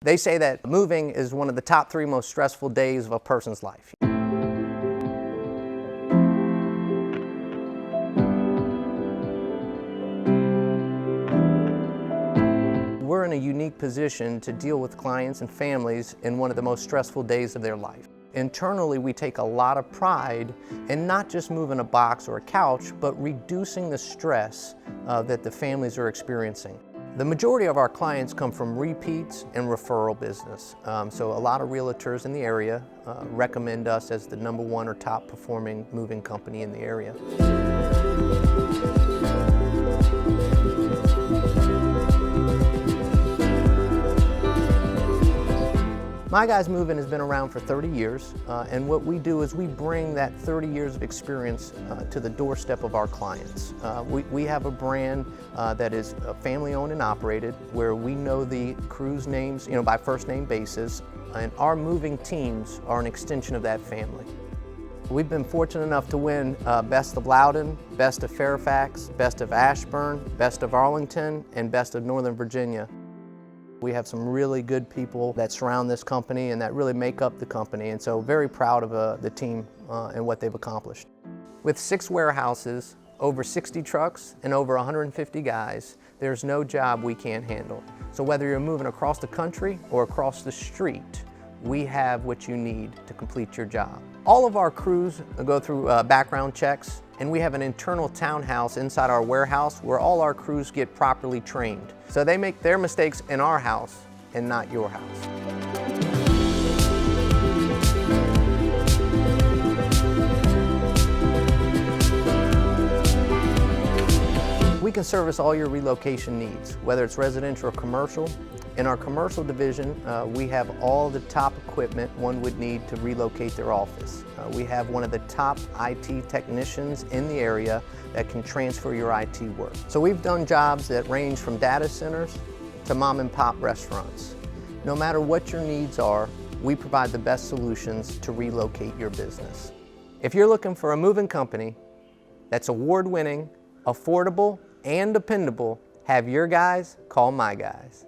They say that moving is one of the top 3 most stressful days of a person's life. We're in a unique position to deal with clients and families in one of the most stressful days of their life. Internally, we take a lot of pride in not just moving a box or a couch, but reducing the stress that the families are experiencing. The majority of our clients come from repeats and referral business. So a lot of realtors in the area recommend us as the #1 or top performing moving company in the area. My Guys Moving has been around for 30 years, and what we do is we bring that 30 years of experience to the doorstep of our clients. We have a brand that is family owned and operated, where we know the crew's names, by first name basis, and our moving teams are an extension of that family. We've been fortunate enough to win Best of Loudoun, Best of Fairfax, Best of Ashburn, Best of Arlington, and Best of Northern Virginia. We have some really good people that surround this company and that really make up the company, and so very proud of the team and what they've accomplished. With 6 warehouses, over 60 trucks, and over 150 guys, there's no job we can't handle. So whether you're moving across the country or across the street, we have what you need to complete your job. All of our crews go through background checks, and we have an internal townhouse inside our warehouse where all our crews get properly trained. So they make their mistakes in our house and not your house. We can service all your relocation needs, whether it's residential or commercial. In our commercial division, we have all the top equipment one would need to relocate their office. We have one of the top IT technicians in the area that can transfer your IT work. So we've done jobs that range from data centers to mom and pop restaurants. No matter what your needs are, we provide the best solutions to relocate your business. If you're looking for a moving company that's award-winning, affordable, and dependable, have your guys call My Guys.